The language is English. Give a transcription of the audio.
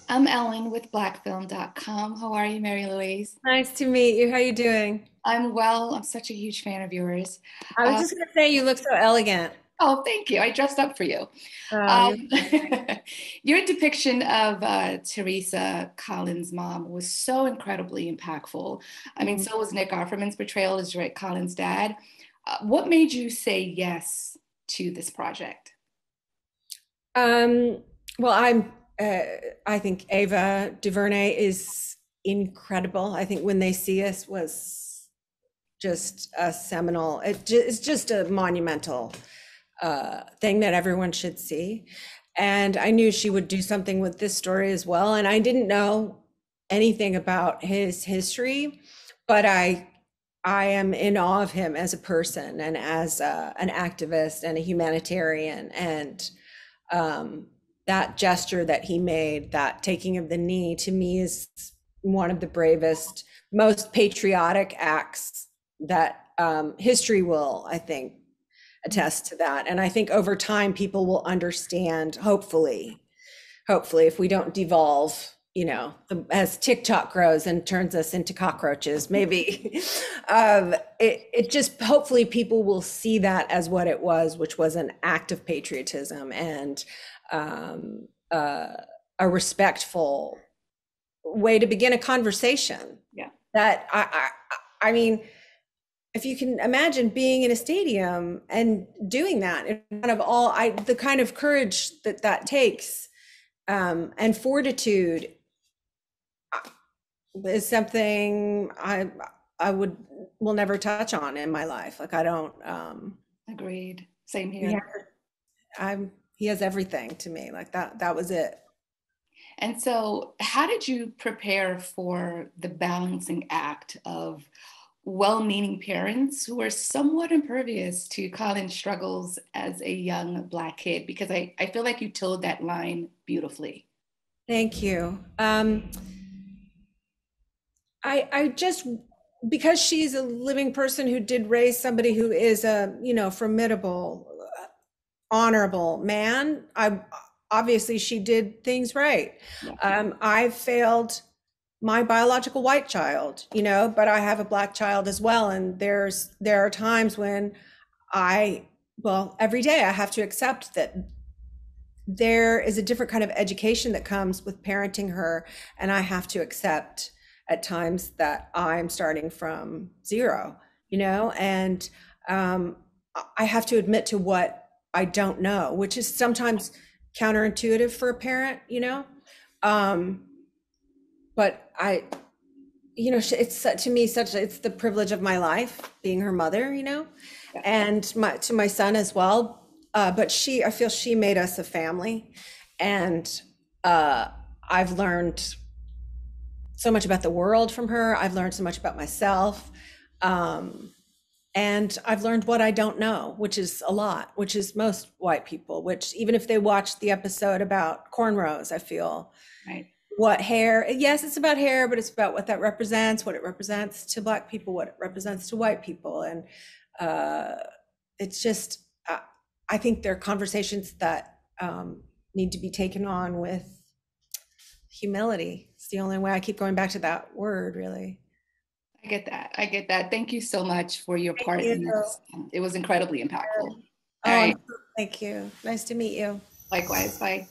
I'm Ellen with blackfilm.com. How are you, Mary-Louise? Nice to meet you. How you doing? I'm well. I'm such a huge fan of yours. I was Uh, just gonna say you look so elegant. oh, thank you. I dressed up for you. Oh, Um, you're your depiction of Teresa Collins' mom was so incredibly impactful. I mean, Mhm. so was Nick Offerman's portrayal as Drake Collins' dad. What made you say yes to this project? um well uh I think Ava DuVernay is incredible. I think When They See Us was just a seminal, it's just a monumental thing that everyone should see. And I knew she would do something with this story as well. And I didn't know anything about his history, but I am in awe of him as a person and as an activist and a humanitarian. And um, that gesture that he made, that taking of the knee, to me is one of the bravest, most patriotic acts that history will, I think, attest to that. And I think over time, people will understand, hopefully, if we don't devolve, as TikTok grows and turns us into cockroaches, maybe it just, hopefully people will see that as what it was, which was an act of patriotism and um, uh, a respectful way to begin a conversation Yeah. that I mean, if you can imagine being in a stadium and doing that in front of the kind of courage that that takes, and fortitude, is something I will never touch on in my life. Like I don't, Agreed. Same yeah, here. he has everything to me. Like that was it. And so, how did you prepare for the balancing act of well meaning parents who are somewhat impervious to Colin's struggles as a young Black kid? Because I feel like you told that line beautifully. Thank you. I just, because she's a living person who did raise somebody who is a, formidable, honorable man. I obviously she did things right. Yeah. I've failed my biological white child, but I have a Black child as well. And there are times when every day I have to accept that there is a different kind of education that comes with parenting her. And I have to accept at times that I'm starting from zero, and um, I have to admit to what I don't know, which is sometimes counterintuitive for a parent, Um, but it's to me it's the privilege of my life being her mother, Yeah. and to my son as well. But I feel she made us a family, and uh, I've learned so much about the world from her. I've learned so much about myself. Um, and I've learned what I don't know, which is a lot, which is most white people, which even if they watch the episode about cornrows, I feel Right. what hair, yes, it's about hair, but it's about what that represents, what it represents to Black people, what it represents to white people. And uh, it's just, I think there are conversations that need to be taken on with humility. It's the only way. I keep going back to that word, really. I get that. I get that. Thank you so much for your Thank part you. in this. It was incredibly impactful. All Oh, right. thank you. Nice to meet you. Likewise. Bye.